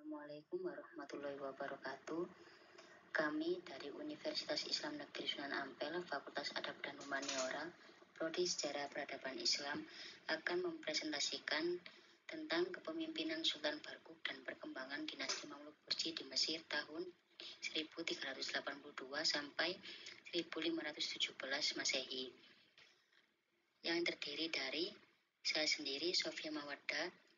Assalamualaikum warahmatullahi wabarakatuh. Kami dari Universitas Islam Negeri Sunan Ampel, Fakultas Adab dan Humaniora, Prodi Sejarah Peradaban Islam, akan mempresentasikan tentang kepemimpinan Sultan Barquq dan perkembangan dinasti Mamluk Burji di Mesir tahun 1382 sampai 1517 Masehi, yang terdiri dari saya sendiri, Sofia Mawaddah,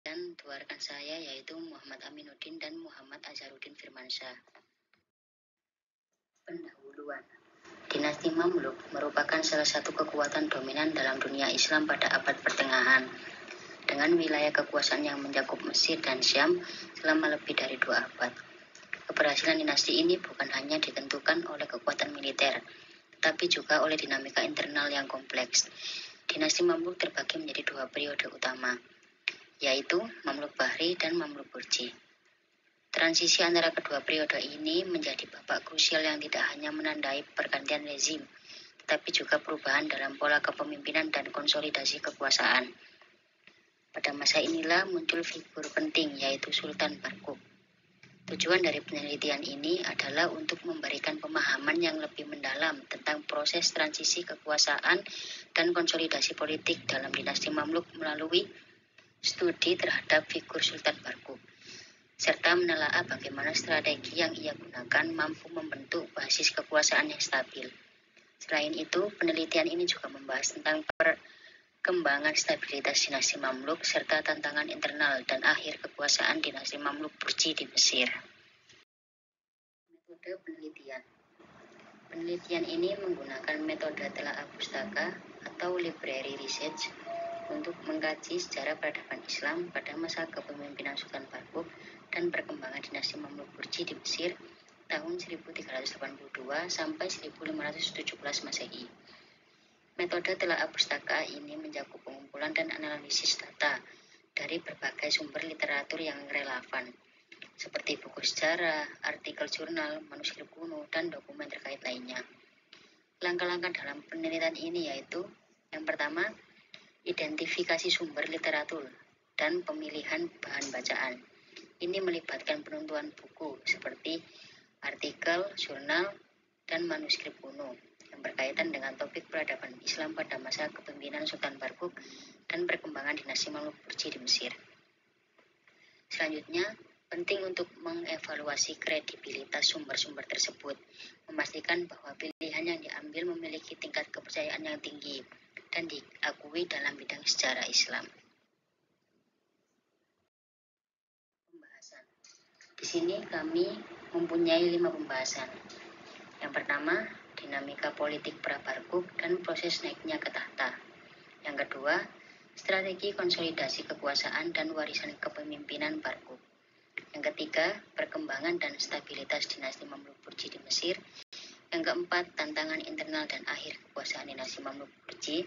dan dua rekan saya yaitu Muhammad Aminuddin dan Muhammad Azharuddin Firmansyah. Pendahuluan. Dinasti Mamluk merupakan salah satu kekuatan dominan dalam dunia Islam pada abad pertengahan, dengan wilayah kekuasaan yang mencakup Mesir dan Syam selama lebih dari 2 abad. Keberhasilan dinasti ini bukan hanya ditentukan oleh kekuatan militer, tetapi juga oleh dinamika internal yang kompleks. Dinasti Mamluk terbagi menjadi 2 periode utama, yaitu Mamluk Bahri dan Mamluk Burji. Transisi antara kedua periode ini menjadi babak krusial yang tidak hanya menandai pergantian rezim, tetapi juga perubahan dalam pola kepemimpinan dan konsolidasi kekuasaan. Pada masa inilah muncul figur penting, yaitu Sultan Barquq. Tujuan dari penelitian ini adalah untuk memberikan pemahaman yang lebih mendalam tentang proses transisi kekuasaan dan konsolidasi politik dalam dinasti Mamluk melalui studi terhadap figur Sultan Barquq, serta menelaah bagaimana strategi yang ia gunakan mampu membentuk basis kekuasaan yang stabil. Selain itu, penelitian ini juga membahas tentang perkembangan stabilitas dinasti Mamluk serta tantangan internal dan akhir kekuasaan dinasti Mamluk Burji di Mesir. Metode penelitian. Penelitian ini menggunakan metode telaah pustaka atau library research untuk mengkaji sejarah peradaban Islam pada masa kepemimpinan Sultan Barquq dan perkembangan dinasti Mamluk Burji di Mesir tahun 1382 sampai 1517 Masehi. Metode telaah pustaka ini mencakup pengumpulan dan analisis data dari berbagai sumber literatur yang relevan, seperti buku sejarah, artikel jurnal, manuskrip kuno, dan dokumen terkait lainnya. Langkah-langkah dalam penelitian ini yaitu: yang pertama, identifikasi sumber literatur dan pemilihan bahan bacaan. Ini melibatkan penentuan buku seperti artikel, jurnal, dan manuskrip kuno yang berkaitan dengan topik peradaban Islam pada masa kepemimpinan Sultan Barquq dan perkembangan dinasti Mamluk Burji di Mesir. Selanjutnya, penting untuk mengevaluasi kredibilitas sumber-sumber tersebut, memastikan bahwa pilihan yang diambil memiliki tingkat kepercayaan yang tinggi dan diakui dalam bidang sejarah Islam. Pembahasan. Di sini kami mempunyai 5 pembahasan. Yang pertama, dinamika politik pra-Barquq dan proses naiknya ke tahta. Yang kedua, strategi konsolidasi kekuasaan dan warisan kepemimpinan Barquq. Yang ketiga, perkembangan dan stabilitas dinasti Mamluk Burji di Mesir. Yang keempat, tantangan internal dan akhir kekuasaan dinasti Mamluk Burji.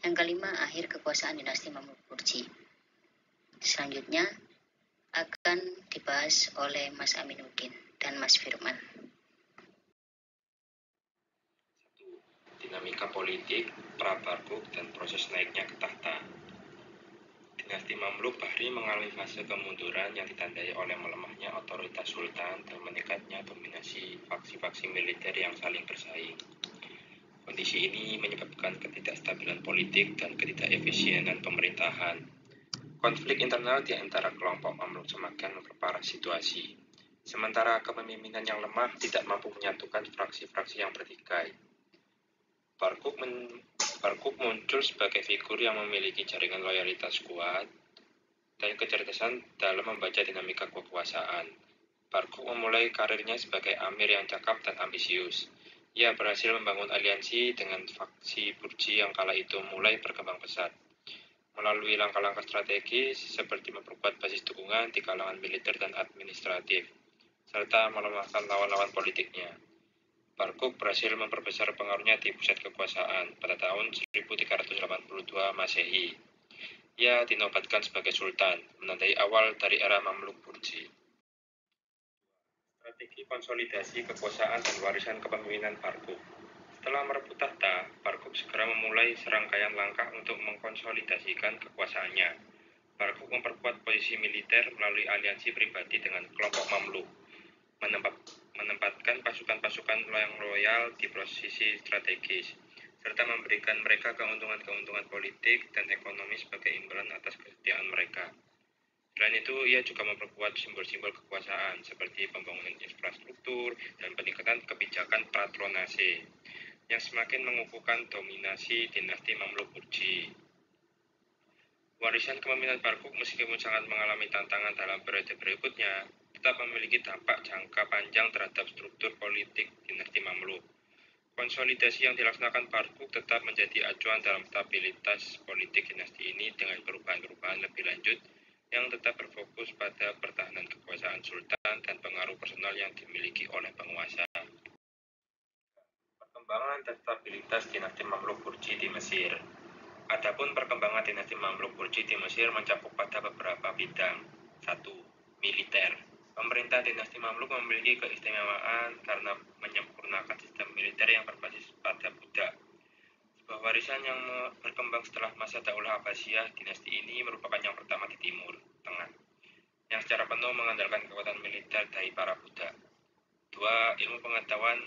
Yang kelima, akhir kekuasaan dinasti Mamluk Burji. Selanjutnya akan dibahas oleh Mas Aminuddin dan Mas Firman. Dinamika politik pra-Barquq dan proses naiknya ke tahta. Dinasti Mamluk Bahri mengalami fase kemunduran yang ditandai oleh melemahnya otoritas sultan dan meningkatnya dominasi faksi-faksi militer yang saling bersaing. Kondisi ini menyebabkan ketidakstabilan politik dan ketidakefisienan pemerintahan. Konflik internal di antara kelompok Mamluk semakin memperparah situasi, sementara kepemimpinan yang lemah tidak mampu menyatukan fraksi-fraksi yang bertikai. Barquq muncul sebagai figur yang memiliki jaringan loyalitas kuat dan kecerdasan dalam membaca dinamika kekuasaan. Barquq memulai karirnya sebagai amir yang cakap dan ambisius. Ia berhasil membangun aliansi dengan faksi Burji yang kala itu mulai berkembang pesat. Melalui langkah-langkah strategis seperti memperkuat basis dukungan di kalangan militer dan administratif, serta melemahkan lawan-lawan politiknya, Barquq berhasil memperbesar pengaruhnya di pusat kekuasaan. Pada tahun 1382 Masehi, ia dinobatkan sebagai sultan, menandai awal dari era Mamluk Burji. Strategi konsolidasi kekuasaan dan warisan kepemimpinan Barquq. Setelah merebut tahta, Barquq segera memulai serangkaian langkah untuk mengkonsolidasikan kekuasaannya. Barkuk memperkuat posisi militer melalui aliansi pribadi dengan kelompok Mamluk, menempatkan pasukan-pasukan yang loyal di posisi strategis, serta memberikan mereka keuntungan-keuntungan politik dan ekonomi sebagai imbalan atas kesetiaan mereka. Selain itu, ia juga memperkuat simbol-simbol kekuasaan seperti pembangunan infrastruktur dan peningkatan kebijakan patronase yang semakin mengukuhkan dominasi dinasti Mamluk Burji. Warisan kepemimpinan Barkuk meskipun sangat mengalami tantangan dalam periode berikutnya, tetap memiliki dampak jangka panjang terhadap struktur politik dinasti Mamluk. Konsolidasi yang dilaksanakan Barkuk tetap menjadi acuan dalam stabilitas politik dinasti ini dengan perubahan-perubahan lebih lanjut yang tetap berfokus pada pertahanan kekuasaan sultan dan pengaruh personal yang dimiliki oleh penguasa. Perkembangan dan stabilitas dinasti Mamluk Burji di Mesir. Adapun perkembangan dinasti Mamluk Burji di Mesir mencakup pada beberapa bidang. 1. Militer. Pemerintah dinasti Mamluk memiliki keistimewaan karena menyempurnakan sistem militer yang berbasis pada budak. Sebuah warisan yang berkembang setelah masa Daulah Abbasiyah, dinasti ini merupakan yang pertama di Timur Tengah, yang secara penuh mengandalkan kekuatan militer dari para budak. 2. Ilmu pengetahuan.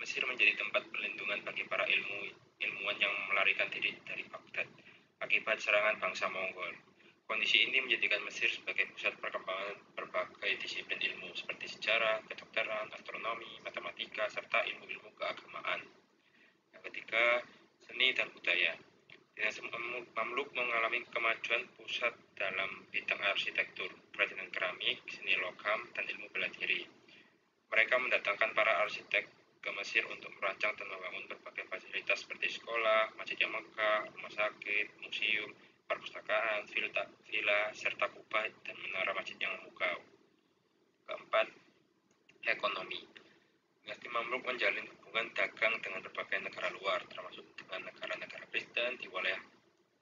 Mesir menjadi tempat perlindungan bagi para ilmuwan yang melarikan diri dari Baghdad akibat serangan bangsa Mongol. Kondisi ini menjadikan Mesir sebagai pusat perkembangan berbagai disiplin ilmu seperti sejarah, kedokteran, astronomi, matematika, serta ilmu-ilmu keagamaan. Yang ketiga, seni dan budaya. Dinasti Mamluk mengalami kemajuan pusat dalam bidang arsitektur, kerajinan keramik, seni logam, dan ilmu bela diri. Mereka mendatangkan para arsitek ke Mesir untuk merancang dan membangun berbagai fasilitas seperti sekolah, masjid yang megah, rumah sakit, museum, perpustakaan, villa, serta kubah dan menara masjid yang memukau. Keempat, ekonomi. Dinasti Mamluk menjalin hubungan dagang dengan berbagai negara luar, termasuk dengan negara-negara Kristen di wilayah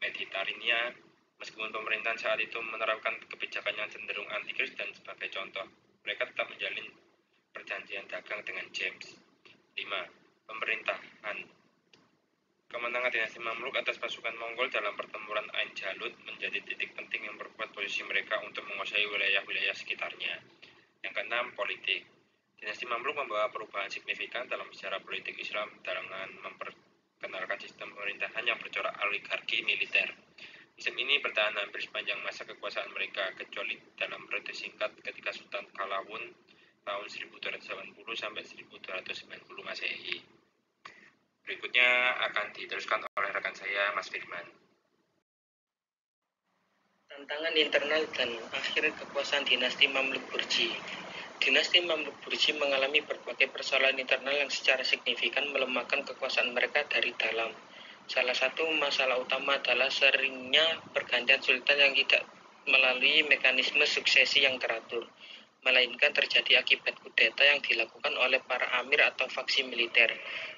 Mediterania. Meskipun pemerintahan saat itu menerapkan kebijakan yang cenderung anti-Kristen sebagai contoh, mereka tetap menjalin perjanjian dagang dengan James. 5. Pemerintahan. Kemenangan dinasti Mamluk atas pasukan Mongol dalam pertempuran Ain Jalut menjadi titik penting yang memperkuat posisi mereka untuk menguasai wilayah-wilayah sekitarnya. Yang keenam, politik. Dinasti Mamluk membawa perubahan signifikan dalam sejarah politik Islam dengan memperkenalkan sistem pemerintahan yang bercorak oligarki militer. Sistem ini bertahan hampir sepanjang masa kekuasaan mereka, kecuali dalam periode singkat ketika Sultan Qalawun tahun 1280 sampai 1290 Masehi. Berikutnya akan diteruskan oleh rekan saya, Mas Firman. Tantangan internal dan akhir kekuasaan dinasti Mamluk Burji. Dinasti Mamluk Burji mengalami berbagai persoalan internal yang secara signifikan melemahkan kekuasaan mereka dari dalam. Salah satu masalah utama adalah seringnya pergantian sultan yang tidak melalui mekanisme suksesi yang teratur, melainkan terjadi akibat kudeta yang dilakukan oleh para amir atau faksi militer.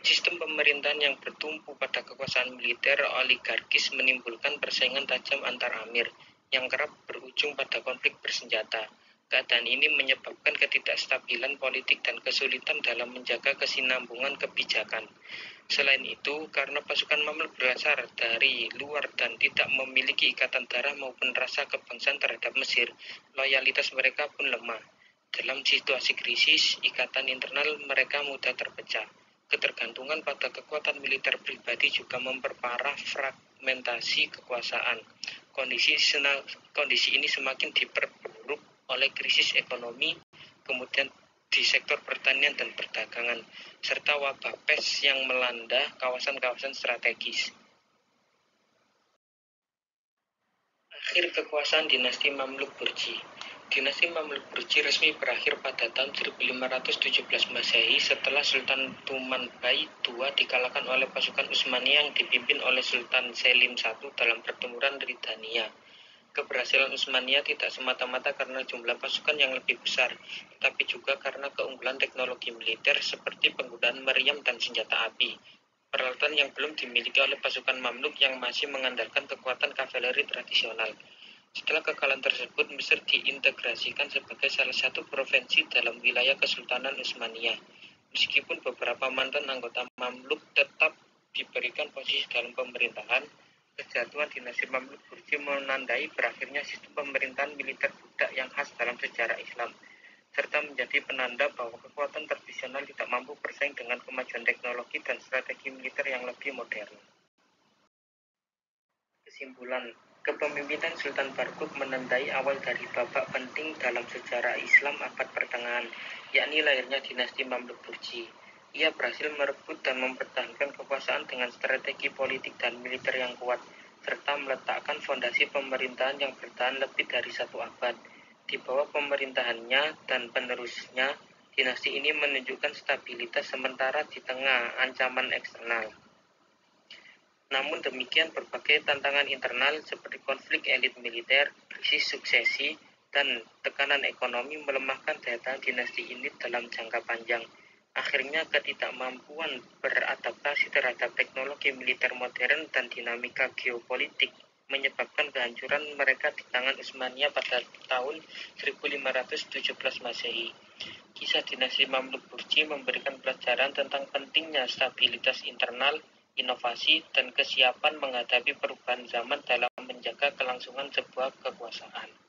Sistem pemerintahan yang bertumpu pada kekuasaan militer oligarkis menimbulkan persaingan tajam antar amir, yang kerap berujung pada konflik bersenjata. Keadaan ini menyebabkan ketidakstabilan politik dan kesulitan dalam menjaga kesinambungan kebijakan. Selain itu, karena pasukan Mamluk berasal dari luar dan tidak memiliki ikatan darah maupun rasa kebangsaan terhadap Mesir, loyalitas mereka pun lemah. Dalam situasi krisis, ikatan internal mereka mudah terpecah. Ketergantungan pada kekuatan militer pribadi juga memperparah fragmentasi kekuasaan. Kondisi ini semakin diperburuk oleh krisis ekonomi, kemudian di sektor pertanian dan perdagangan, serta wabah pes yang melanda kawasan-kawasan strategis. Akhir kekuasaan dinasti Mamluk Burji. Dinasti Mamluk Burji resmi berakhir pada tahun 1517 Masehi setelah Sultan Tumanbay II dikalahkan oleh pasukan Utsmaniyah yang dipimpin oleh Sultan Selim I dalam pertempuran Ridania. Keberhasilan Utsmaniyah tidak semata-mata karena jumlah pasukan yang lebih besar, tetapi juga karena keunggulan teknologi militer seperti penggunaan meriam dan senjata api, peralatan yang belum dimiliki oleh pasukan Mamluk yang masih mengandalkan kekuatan kavaleri tradisional. Setelah kekalahan tersebut, Mesir diintegrasikan sebagai salah satu provinsi dalam wilayah Kesultanan Utsmaniyah. Meskipun beberapa mantan anggota Mamluk tetap diberikan posisi dalam pemerintahan, Kejatuhan dinasti Mamluk Burji menandai berakhirnya sistem pemerintahan militer budak yang khas dalam sejarah Islam, serta menjadi penanda bahwa kekuatan tradisional tidak mampu bersaing dengan kemajuan teknologi dan strategi militer yang lebih modern. Kesimpulan, kepemimpinan Sultan Barquq menandai awal dari babak penting dalam sejarah Islam abad pertengahan, yakni lahirnya dinasti Mamluk Burji. Ia berhasil merebut dan mempertahankan kekuasaan dengan strategi politik dan militer yang kuat, serta meletakkan fondasi pemerintahan yang bertahan lebih dari 1 abad. Di bawah pemerintahannya dan penerusnya, dinasti ini menunjukkan stabilitas sementara di tengah ancaman eksternal. Namun demikian, berbagai tantangan internal seperti konflik elit militer, krisis suksesi, dan tekanan ekonomi melemahkan daya tahan dinasti ini dalam jangka panjang. Akhirnya, ketidakmampuan beradaptasi terhadap teknologi militer modern dan dinamika geopolitik menyebabkan kehancuran mereka di tangan Utsmaniyah pada tahun 1517 Masehi. Kisah dinasti Mamluk Burji memberikan pelajaran tentang pentingnya stabilitas internal, inovasi, dan kesiapan menghadapi perubahan zaman dalam menjaga kelangsungan sebuah kekuasaan.